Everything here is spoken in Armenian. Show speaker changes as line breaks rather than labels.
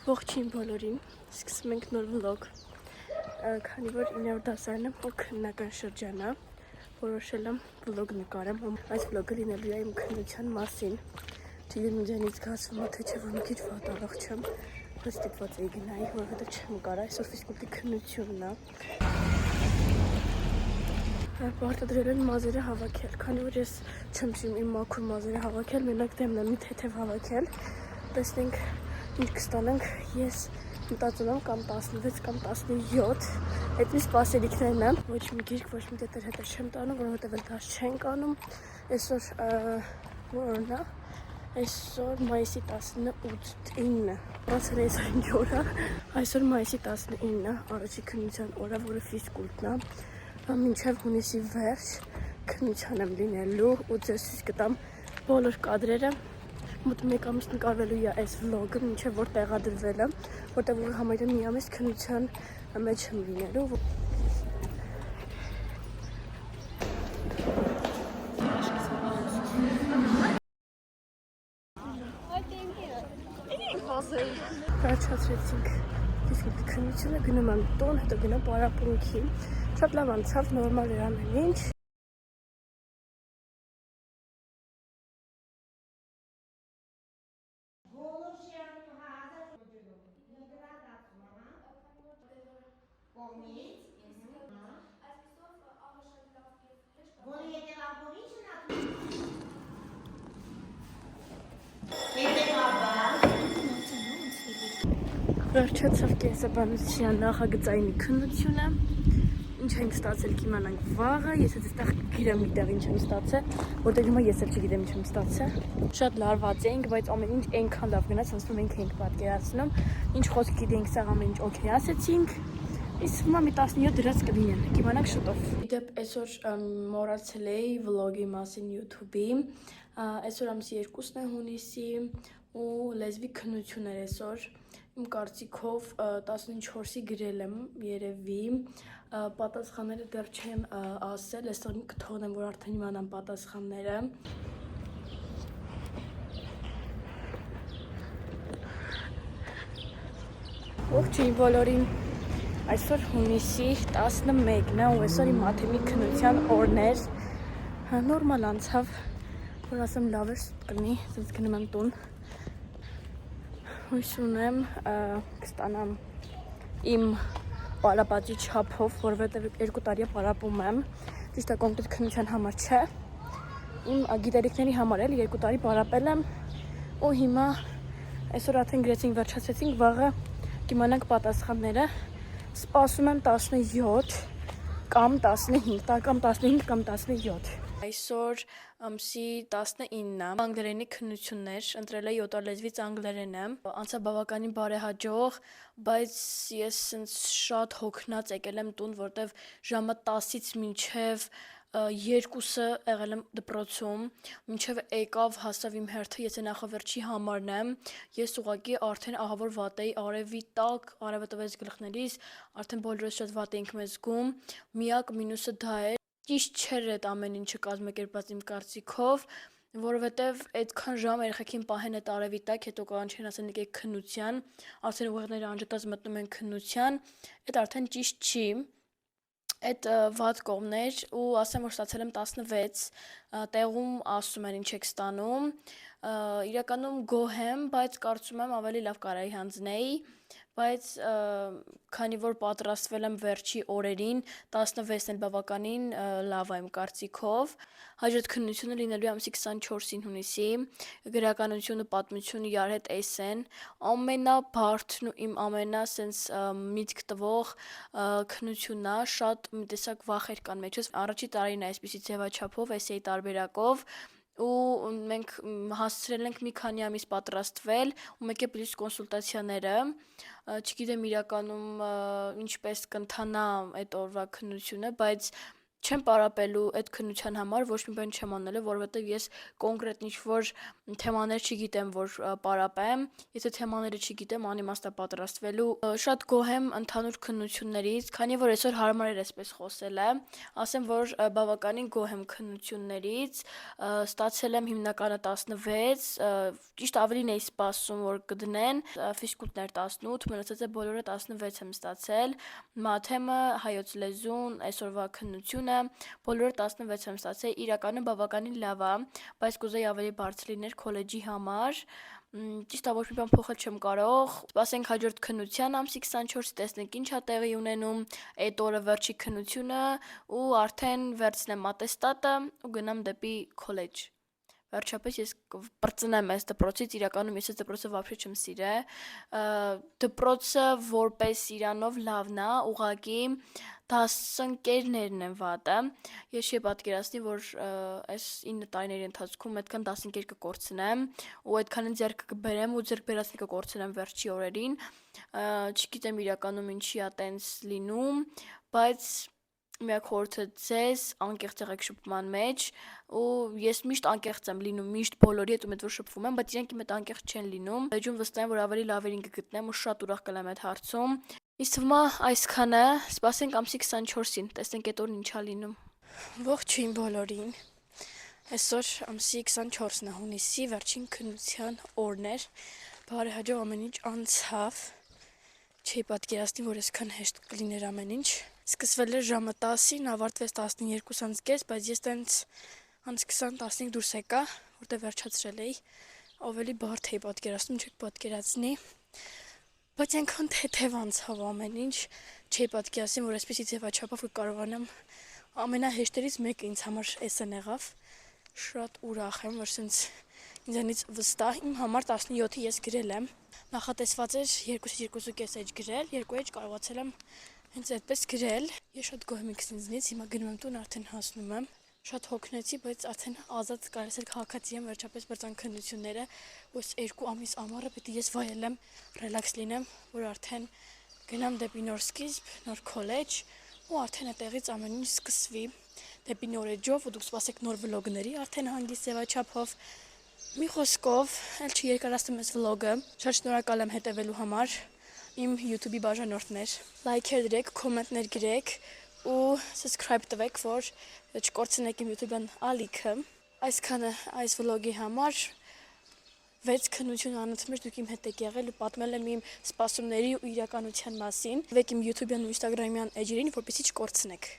Ողջույն բոլորին, սկսում ենք նոր վլոգ, քանի որ 9-րդ դասարանը ու քննական շրջան է, որոշել եմ վլոգ նկարեմ, այս վլոգը լինելու է իմ քննության մասին, չգիտեմ ինձանից զգացվում է, թե չէ որ մի քիչ վատալախ չեմ, բայց ստիպված էի գնայի, որովհետև չեմ կարա, այսօր ֆիզկուլտի քննությունն է, պարտադրել են մազերը հավաքել, քանի որ ես չեմ սիրում իմ մաքուր մազերը հավաքել, մենակ դեմն եմ մի թեթև հավաքել, տեսնենք ինչ կստանանք, ես մտածում եմ կամ 16 կամ 17, այդ մի սպասելիքներն են, ոչ մի գիրք, ոչ մի տետր հետը չեմ տանում, որովհետև էլ դաս չենք անում, այսօր որն է, այսօր մայիսի 19, բացել է այսօր 5 օրը, այսօր մայիսի 19-ը, առաջի քննության օրը, որը ֆիզկուլտն է, մինչև հունիսի վերջ քննության եմ լինելու ու ձեզ ցույց կտամ բոլոր կադրերը, մոտ մեկ ամիս նկարվելու է այս վլոգը, մինչև որ տեղադրվել եմ, որտեղ որ համարյա մի ամիս քննության մեջ եմ լինելու։ Վերջացրեցինք ֆիզկուլտի քննությունը, գնում եմ տուն, հետո գնում պարապմունքի, շատ լավ անցավ, նորմալ էր ամեն ինչ։ Վերջացավ կենսաբանության նախագծային քննությունը, ինչ ենք ստացել կիմանանք վաղը, ես այստեղ գիրեմ միտեղ ինչ եմ ստացել, որտեղ հիմա ես էլ չգիտեմ ինչ եմ ստացել։ Շատ լարված էինք, բայց ամեն ինչ այնքան լավ գնաց, ոնց որ մենք էինք պատկերացնում, ինչ խոսք գիտենք, սա ամեն ինչ օքեյ ասեցինք, իսկ հիմա մի 17 դրած կլինեն, կիմանանք շուտով։ Իդեպ այսօր մոռացել էի վլոգի մասին YouTube-ի, այսօր ամսի 2-ն է հունիսի ու լեզվի քննություն էր այսօր, իմ կարծիքով 14-ի գրել եմ երևի, պատասխանները դեռ չեմ ասել, այսօր կթողնեմ, որ արդեն իմանամ պատասխանները։ Ողջույն բոլորին, այսօր հունիսի 11-ն է ու այսօր իմ մաթեմի քննության օրն էր, նորմալ անցավ, որ ասեմ լավ էր, սուտ կլինի, սենց գնում եմ տուն, հույս ունեմ կստանամ իմ պարապածի չափով, որովհետև 2 տարի պարապում եմ, ճիշտ է կոնկրետ քննության համար չէ, իմ գիտելիքների համար էլ 2 տարի պարապել եմ ու հիմա այսօր արդեն գրեցինք, վերջացրեցինք, վաղը կիմանանք պատասխանները, սպասում եմ 17 կամ 15 կամ 15 կամ 17։ Այսօր ամսի 19-ն է, անգլերենի քննություններ, ընտրել եմ 7 լեզվից անգլերենը, անցա բավականին բարեհաջող, բայց ես շատ հոգնած եկել եմ տուն, որտև ժամը 10-ից մինչև 2-ը եղել եմ դպրոցում, մինչև եկավ հասավ իմ հերթը, ես նախավերջի համարն եմ, ես ուղղակի արդեն ահավոր վատ էի, արևի տակ, արևը տվեց գլխներիս, արդեն բոլորս շատ վատ էինք մեզ զգում, միակ մինուսը դա էր, ճիշտ չէր այդ ամեն ինչը կազմակերպված իմ կարծիքով, որովհետև այդքան ժամ երեխեքին պահեն այդ արևի տակ, հետո կանչեն ասեն եկեք քննության, արդեն ուղեղները անջատած մտնում են քննության, այդ արդեն ճիշտ չի, այդ վատ կողմներ ու ասեմ, որ ստացել եմ 16, տեղում ասում են ինչ եք ստանում, իրականում գոհ եմ, բայց կարծում եմ ավելի լավ կարայի հանձնեի, բայց քանի որ պատրաստվել եմ վերջի օրերին, 16-ն էլ բավականին լավ է իմ կարծիքով, հաջորդ քննությունը լինելու է ամսի 24-ին հունիսի, գրականությունը, պատմությունը իրար հետ էս են, ամենաբարդն ու իմ ամենա սենց միտք տվող քննությունն է, շատ մի տեսակ վախեր կան մեջս, առաջի տարին է այսպիսի ձևաչափով, էսեի տարբերակով, ու մենք հասցրել ենք մի քանի ամիս պատրաստվել ու մեկ է պլյուս կոնսուլտացիաները, չգիտեմ իրականում ինչպես կընթանա այդ օրվա քննությունը, բայց չեմ պարապելու այդ քննության համար, ոչ մի բան չեմ անելու, որովհետև ես կոնկրետ ինչ-որ թեմաներ չգիտեմ, որ պարապեմ, եթե թեմաները չգիտեմ, անիմաստ է պատրաստվելու։ Շատ գոհ եմ ընդհանուր քննություններից, քանի որ այսօր հարմար էր այսպես խոսելը, ասեմ, որ բավականին գոհ եմ քննություններից, ստացել եմ հիմնականը 16, ճիշտ ավելին էի սպասում, որ կդնեն, ֆիզկուլտներ 18, մնացածը բոլորը 16 եմ ստացել, մաթեմը, հայոց լեզուն, այսօրվա քննությունը բոլորը 16 եմ ստացել, իրականում բավականին լավ է, բայց կուզեի ավելի բարձր լիներ քոլեջի համար, ճիշտ է ոչ մի բան փոխել չեմ կարող, սպասենք հաջորդ քննության ամսի 24-ից, տեսնենք ինչ է տեղի ունենում, այդ օրը վերջի քննությունը ու արդեն վերցնեմ ատեստատը ու գնամ դեպի քոլեջ։ Վերջապես ես պրծնեմ այս դպրոցից, իրականում ես այս դպրոցը վաբշե չեմ սիրել, դպրոցը որպես իրանով լավն է, ուղղակի դասընկերներն են վատը, ես չի պատկերացնի, որ այս 9 տարիների ընթացքում այդքան դասընկեր կկորցնեմ ու այդքան ձեռքը կբերեմ ու ձեռքբերածնի կկորցնեմ վերջի օրերին, չգիտեմ իրականում ինչի է տենց լինում, բայց միակ խորհուրդը ձեզ անկեղծ եղեք շփման մեջ ու ես միշտ անկեղծ եմ լինում, միշտ բոլորի հետ ում հետ որ շփվում եմ, բայց իրենք իմ հետ անկեղծ չեն լինում։ Էջում վստահ եմ, որ ավելի լավերին կգտնեմ ու շատ ուրախ կլեմ այդ հարցում։ Իսկ թվում է այսքանը, սպասենք ամսի 24-ին, տեսնենք այդ օրն ինչա լինում։ Ողջույն բոլորին։ Այսօր ամսի 24-ն է, հունիսի վերջին քննության օրն էր։ Բարեհաջող ամեն ինչ անցավ։ Չի պատկերացնի, որ այսքան հեշտ կլիներ ամեն ինչ։ Սկսվել էր ժամը 10-ին, ավարտվեց 12:30, բայց ես տենց անց 20-15 դուրս եկա, որտեղ վերջացրել էի, ավելի բարդ էի պատկերացնում, չեք պատկերացնի, բայց այնքան թեթև անցավ ամեն ինչ, չի պատկերացնի, որ այսպեսի ձևաչափով կկարողանամ ամենահեշտերից մեկը ինձ համար էսն եղավ, շատ ուրախ եմ, որ սենց ինձանից վստահ, իմ համար 17-ի ես գրել եմ, նախատեսված էր 2-2.5 էջ գրել, 2 էջ կարողացել եմ հենց այդպես գրել, ես շատ գոհ եմ ինձնից, հիմա գնում եմ տուն, արդեն հասնում եմ, շատ հոգնեցի, բայց արդեն ազատ կարելի էր քաղաքացի եմ, վերջապես բրծան քննությունները, ու այս 2 ամիս ամառը պետք է ես վայելեմ, ռելաքս լինեմ, որ արդեն գնամ դեպի նոր սկիզբ, նոր քոլեջ, ու արդեն այդտեղից ամեն ինչ սկսվի, դեպի նոր էջով, ու դուք սպասեք նոր վլոգների, արդեն հանգիստ ձևաչափով, մի խոսքով, էլ չերկարացնում ես վլոգը, շատ շնորհակալ եմ հետևելու համար, իմ YouTube-ի բաժանորդներ, լայքեր դրեք, կոմենտներ գրեք ու subscribe տվեք, որ չկորցնեք իմ YouTube-յան ալիքը։ Այսքանը այս վլոգի համար 6 քննություն անընդմեջ դուք իմ հետ եք եղել ու պատմել եմ իմ սպասումների ու իրականության մասին։ Վեք իմ YouTube-յան ու Instagram-յան էջերին, որպեսզի չկորցնեք։